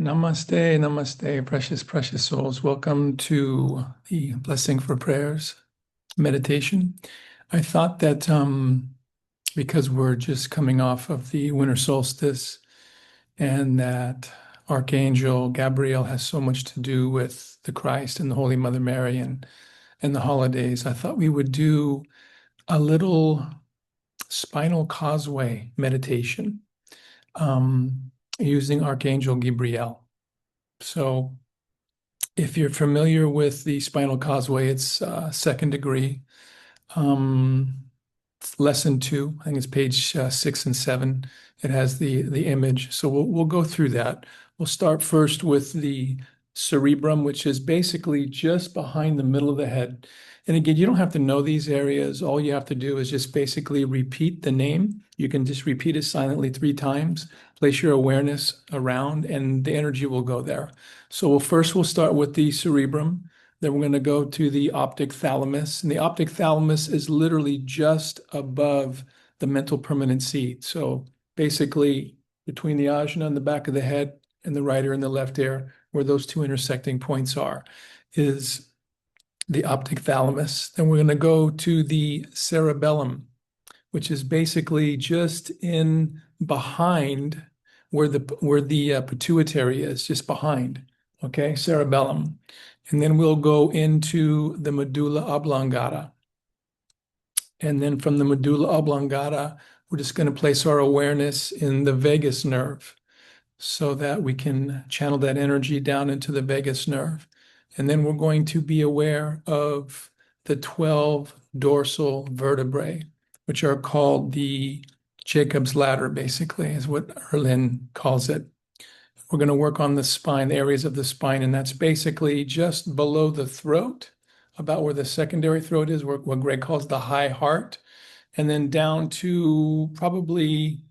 Namaste, namaste, precious, precious souls. Welcome to the Blessing for Prayers meditation. I thought that because we're just coming off of the winter solstice and that Archangel Gabriel has so much to do with the Christ and the Holy Mother Mary and the holidays, I thought we would do a little spinal causeway meditation using Archangel Gabriel. So if you're familiar with the spinal causeway, it's second degree. It's lesson 2. I think it's page 6 and 7. It has the image. So we'll go through that. We'll start first with the cerebrum, which is basically just behind the middle of the head. And again, you don't have to know these areas. All you have to do is just basically repeat the name. You can just repeat it silently 3 times, place your awareness around, and the energy will go there. So we'll start with the cerebrum. Then we're going to go to the optic thalamus. And the optic thalamus is literally just above the mental permanent seat. So basically, between the ajna and the back of the head and the right ear and the left ear, where those 2 intersecting points are, is the optic thalamus. Then we're going to go to the cerebellum, which is basically just in behind where the pituitary is, just behind. Okay, cerebellum. And then we'll go into the medulla oblongata. And then from the medulla oblongata, we're just going to place our awareness in the vagus nerve so that we can channel that energy down into the vagus nerve. And then we're going to be aware of the 12 dorsal vertebrae, which are called the Jacob's ladder, basically, is what Erlin calls it. We're going to work on the spine, the areas of the spine, and that's basically just below the throat, about where the secondary throat is, what Greg calls the high heart, and then down to probably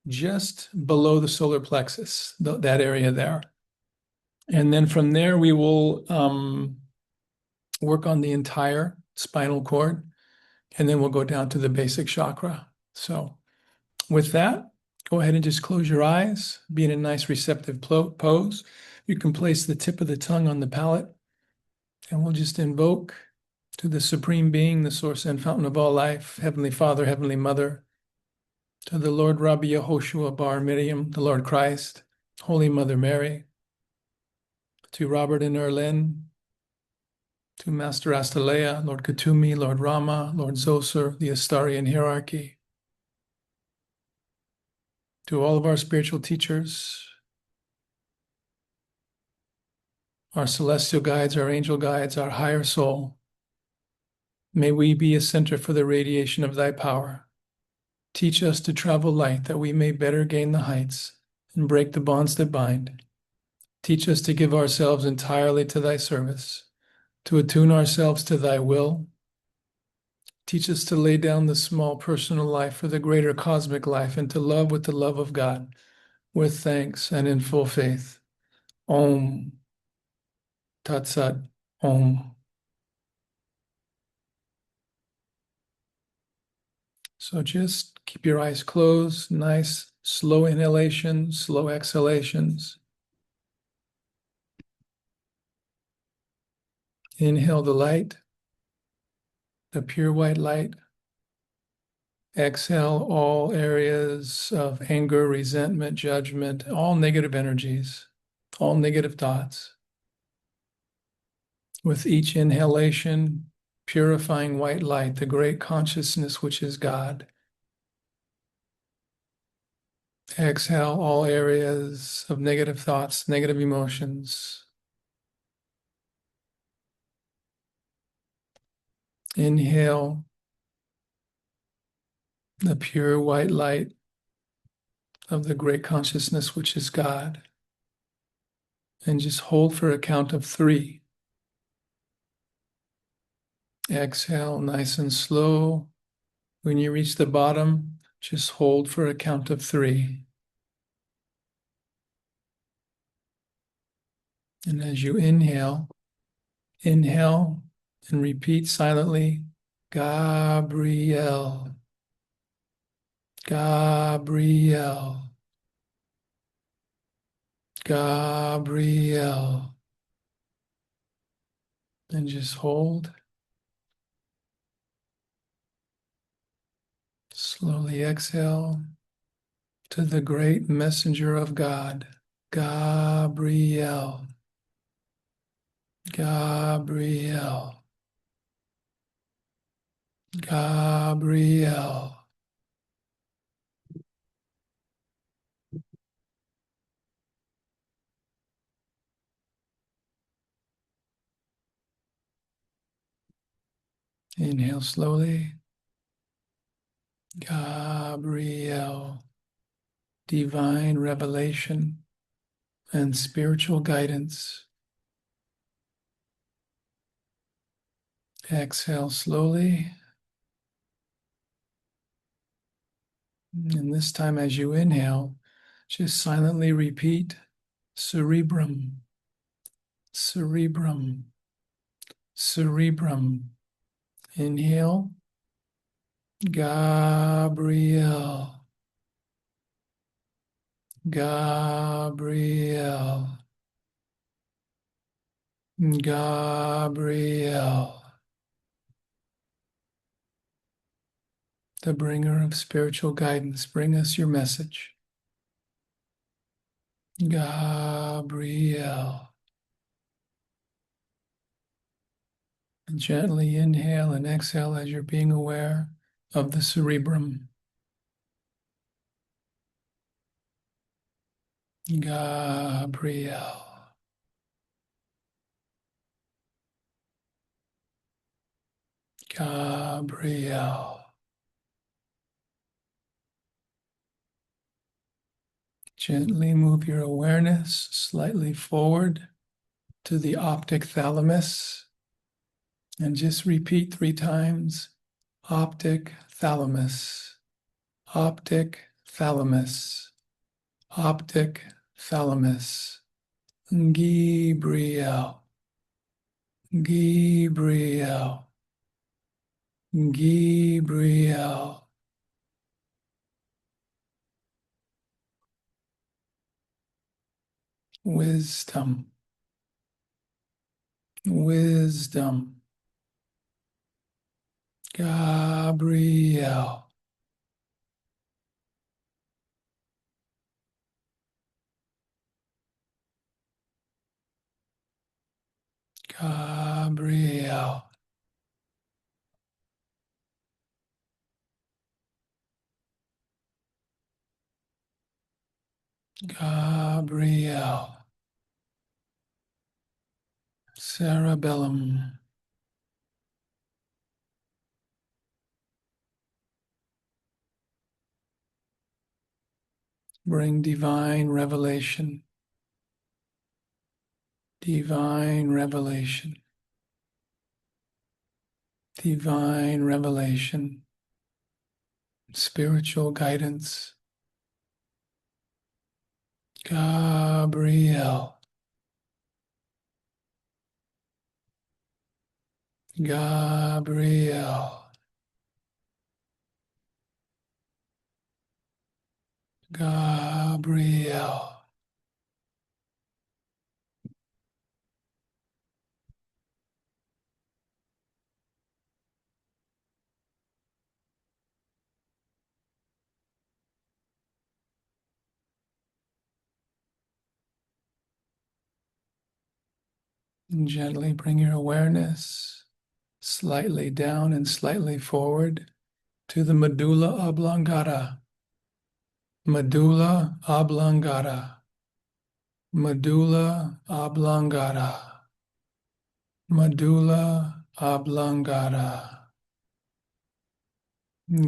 just below the solar plexus, that area there. And then from there, we will work on the entire spinal cord, and then we'll go down to the basic chakra. So with that, go ahead and just close your eyes, be in a nice receptive pose. You can place the tip of the tongue on the palate, and we'll just invoke to the Supreme Being, the source and fountain of all life, Heavenly Father, Heavenly Mother, to the Lord Rabbi Yehoshua Bar Miriam, the Lord Christ, Holy Mother Mary, to Robert and Erlin, to Master Astalea, Lord Katumi, Lord Rama, Lord Zoser, the Astarian hierarchy, to all of our spiritual teachers, our celestial guides, our angel guides, our higher soul. May we be a center for the radiation of thy power. Teach us to travel light that we may better gain the heights and break the bonds that bind. Teach us to give ourselves entirely to thy service, to attune ourselves to thy will. Teach us to lay down the small personal life for the greater cosmic life and to love with the love of God, with thanks and in full faith. Om Tat Sat Om. So just keep your eyes closed, nice, slow inhalations, slow exhalations. Inhale the light, the pure white light. Exhale all areas of anger, resentment, judgment, all negative energies, all negative thoughts. With each inhalation, purifying white light, the great consciousness which is God. Exhale all areas of negative thoughts, negative emotions. Inhale the pure white light of the great consciousness which is God. And just hold for a count of 3. Exhale nice and slow. When you reach the bottom, just hold for a count of 3. And as you inhale and repeat silently, Gabriel, Gabriel, Gabriel. And just hold. Slowly exhale to the great messenger of God, Gabriel. Gabriel. Gabriel. Inhale slowly. Gabriel. Divine revelation and spiritual guidance. Exhale slowly. And this time, as you inhale, just silently repeat cerebrum, cerebrum, cerebrum. Inhale, Gabriel, Gabriel, Gabriel. The bringer of spiritual guidance, bring us your message. Gabriel. And gently inhale and exhale as you're being aware of the cerebrum. Gabriel. Gabriel. Gently move your awareness slightly forward to the optic thalamus and just repeat 3 times. Optic thalamus, optic thalamus, optic thalamus. Gabriel, Gabriel, Gabriel. Wisdom, wisdom. Gabriel, Gabriel, Gabriel. Cerebellum, bring divine revelation, divine revelation, divine revelation, spiritual guidance. Gabriel, Gabriel, Gabriel. And gently bring your awareness slightly down and slightly forward to the medulla oblongata, medulla oblongata, medulla oblongata, medulla oblongata.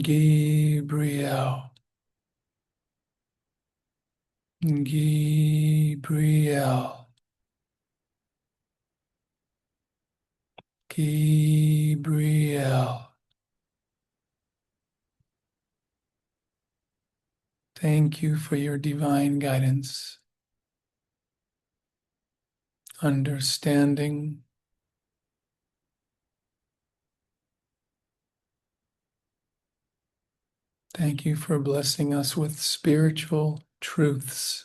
Gabriel, Gabriel, Gabriel. Thank you for your divine guidance, understanding. Thank you for blessing us with spiritual truths.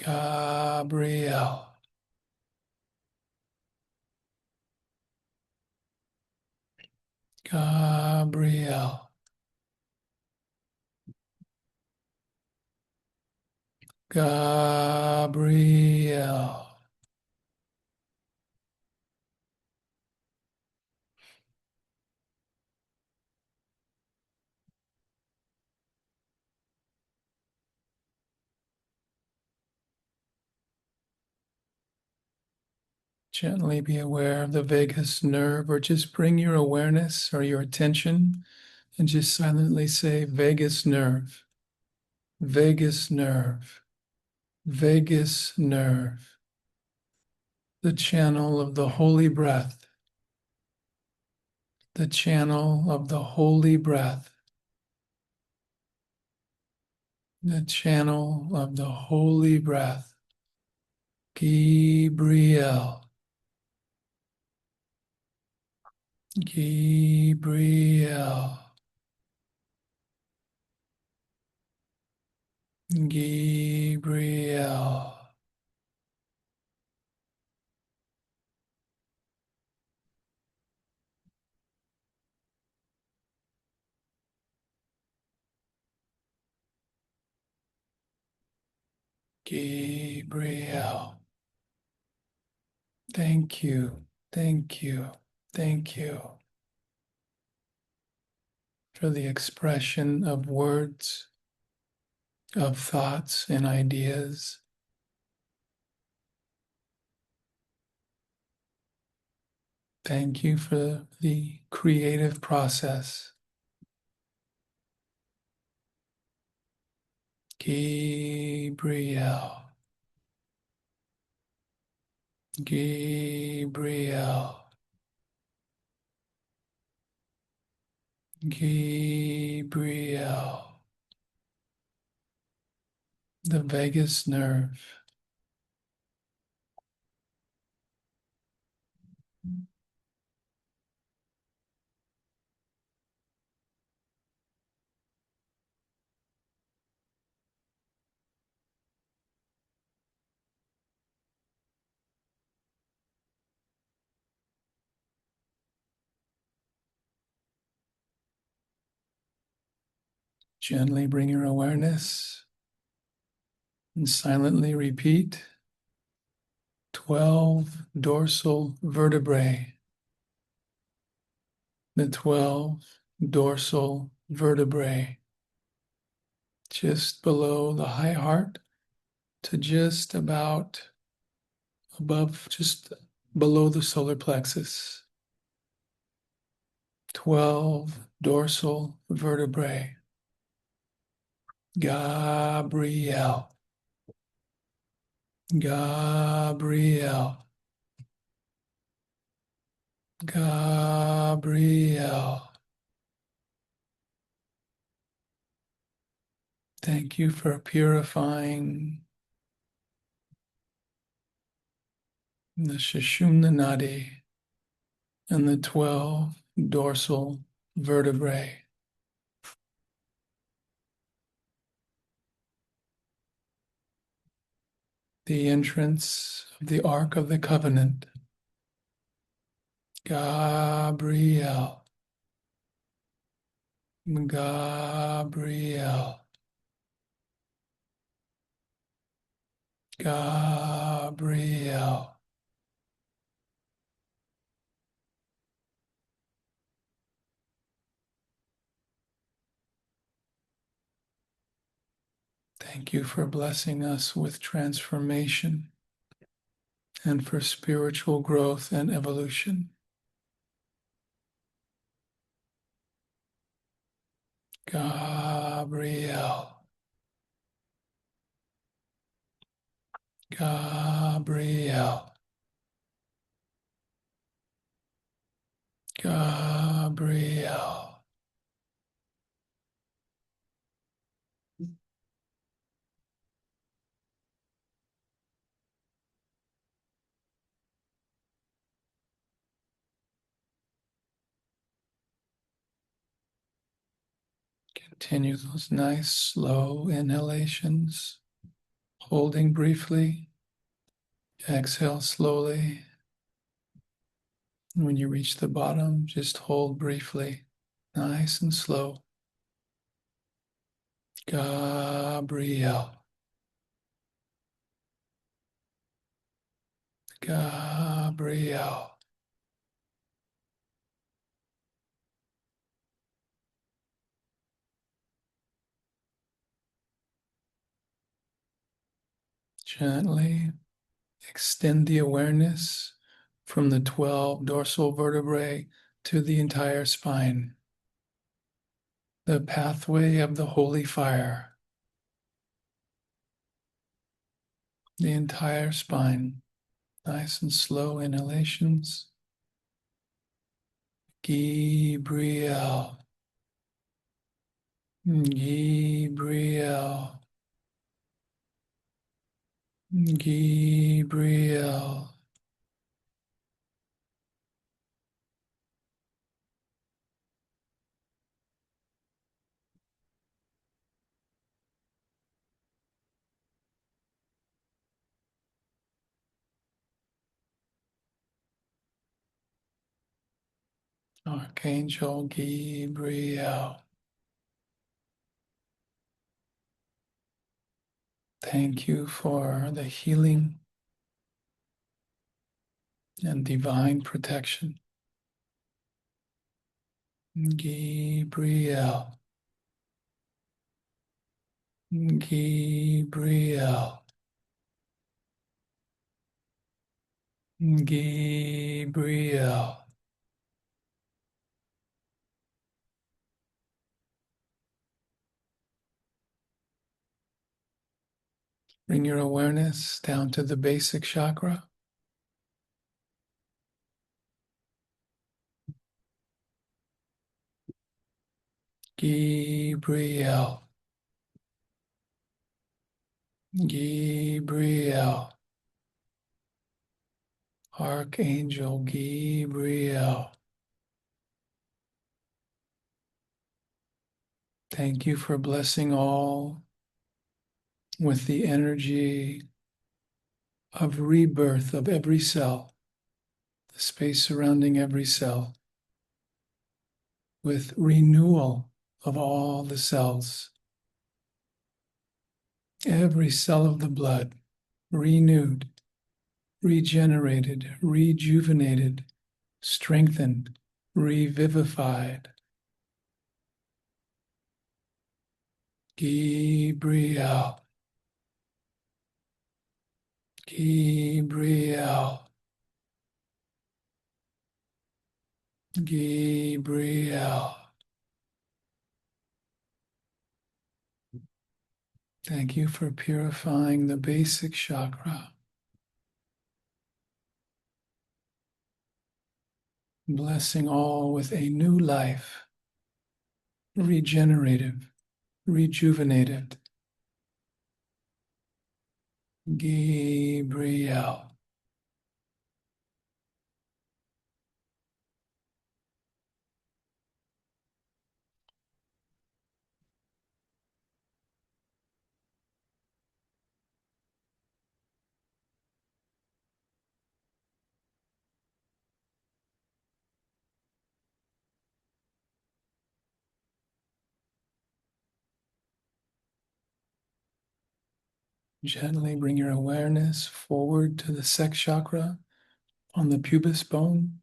Gabriel. Gabriel. Gabriel. Gently be aware of the vagus nerve, or just bring your awareness or your attention and just silently say vagus nerve, vagus nerve, vagus nerve, the channel of the holy breath, the channel of the holy breath, the channel of the holy breath. Gabriel, Gabriel, Gabriel. Gabriel. Thank you, thank you, thank you for the expression of words, of thoughts and ideas. Thank you for the creative process. Gabriel, Gabriel, Gabriel, the vagus nerve. Gently bring your awareness and silently repeat 12 dorsal vertebrae, the 12 dorsal vertebrae, just below the high heart to just about above, just below the solar plexus. 12 dorsal vertebrae. Gabriel, Gabriel, Gabriel. Thank you for purifying the Sushumna Nadi and the 12 dorsal vertebrae. The entrance of the Ark of the Covenant. Gabriel, Gabriel, Gabriel. Thank you for blessing us with transformation and for spiritual growth and evolution. Gabriel, Gabriel, Gabriel. Continue those nice slow inhalations, holding briefly. Exhale slowly. When you reach the bottom, just hold briefly, nice and slow. Gabriel. Gabriel. Gently extend the awareness from the 12 dorsal vertebrae to the entire spine. The pathway of the holy fire. The entire spine. Nice and slow inhalations. Gabriel. Gabriel. Gabriel. Archangel Gabriel. Thank you for the healing and divine protection. Gabriel. Gabriel. Gabriel. Bring your awareness down to the basic chakra. Gabriel. Gabriel. Archangel Gabriel. Thank you for blessing all with the energy of rebirth of every cell, the space surrounding every cell, with renewal of all the cells, every cell of the blood, renewed, regenerated, rejuvenated, strengthened, revivified. Gabriel. Gabriel. Gabriel. Thank you for purifying the basic chakra. Blessing all with a new life, regenerative, rejuvenated. Gabriel. Gently bring your awareness forward to the sex chakra on the pubis bone.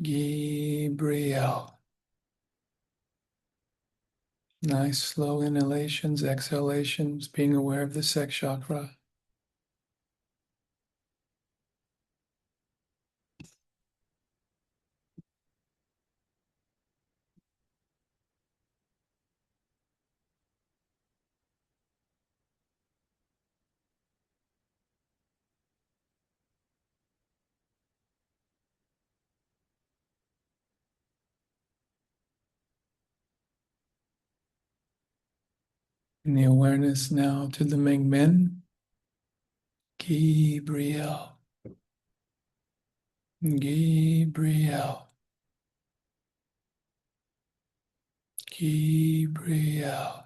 Gabriel. Nice slow inhalations, exhalations, being aware of the sex chakra. And the awareness now to the Mengmen. Gabriel. Gabriel. Gabriel.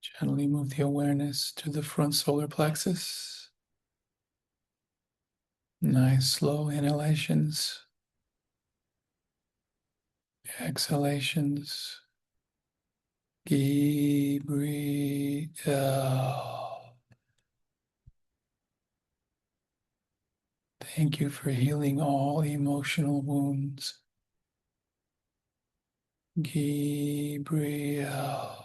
Gently move the awareness to the front solar plexus. Nice slow inhalations, exhalations. Gabriel. Thank you for healing all emotional wounds. Gabriel.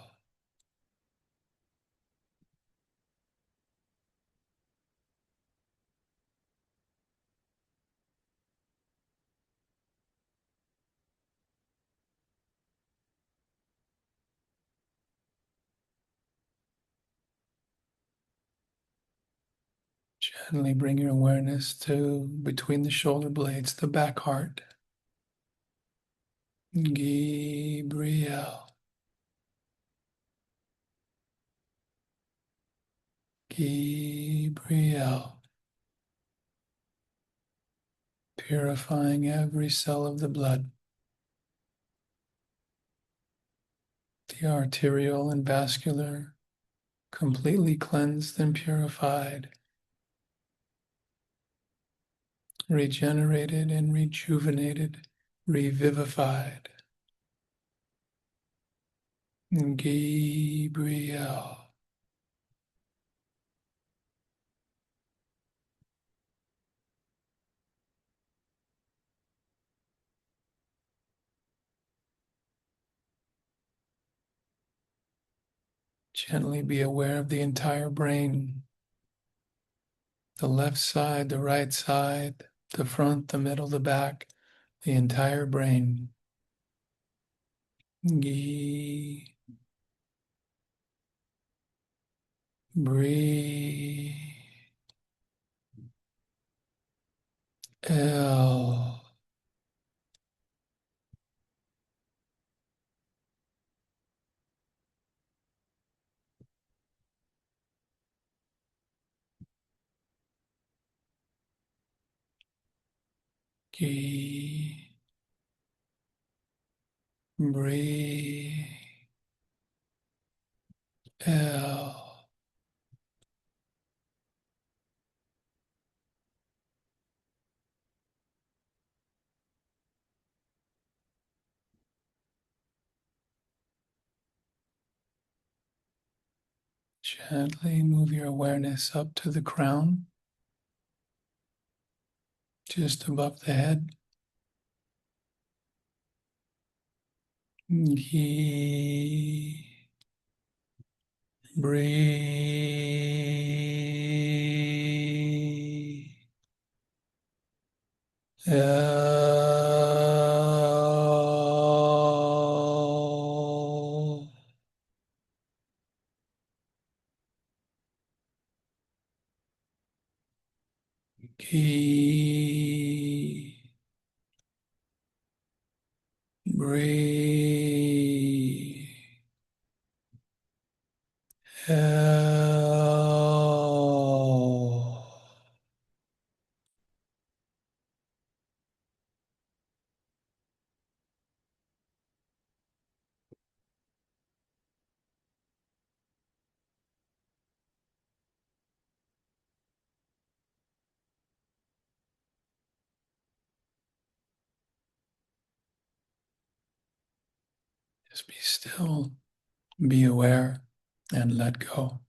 Gently bring your awareness to between the shoulder blades, the back heart. Gabriel. Gabriel. Purifying every cell of the blood, the arterial and vascular, completely cleansed and purified, regenerated and rejuvenated, revivified. Gabriel. Gently be aware of the entire brain, the left side, the right side, the front, the middle, the back, the entire brain. Gabriel. Gently move your awareness up to the crown, just above the head. Gabriel. Just be still, be aware, and let go.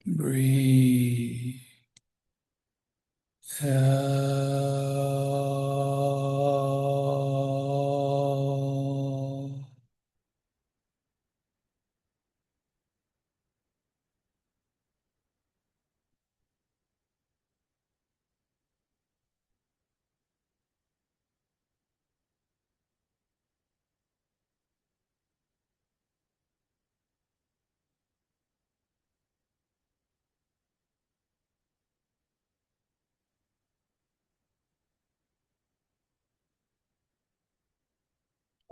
Breathe. Out.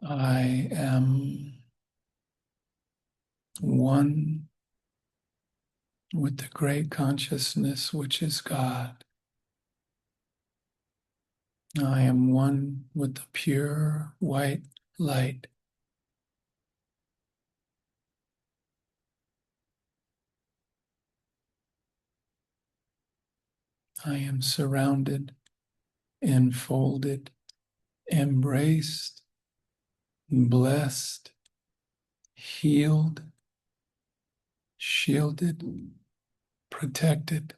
I am one with the great consciousness, which is God. I am one with the pure white light. I am surrounded, enfolded, embraced, blessed, healed, shielded, protected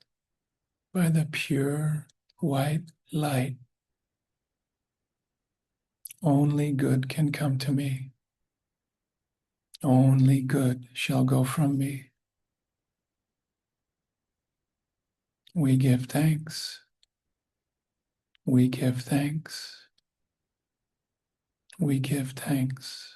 by the pure white light. Only good can come to me. Only good shall go from me. We give thanks. We give thanks. We give thanks.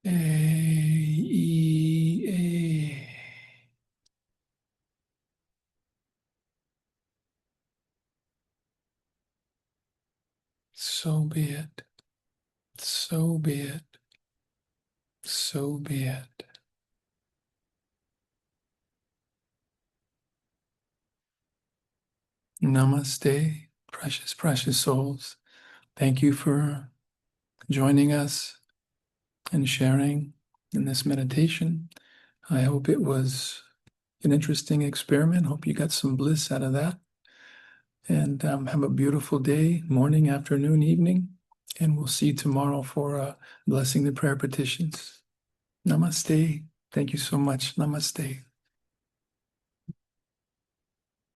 A. So be it. So be it. So be it. Namaste, precious, precious souls. Thank you for joining us and sharing in this meditation. I hope it was an interesting experiment. Hope you got some bliss out of that. And have a beautiful day, morning, afternoon, evening. And we'll see you tomorrow for blessing the prayer petitions. Namaste. Thank you so much. Namaste.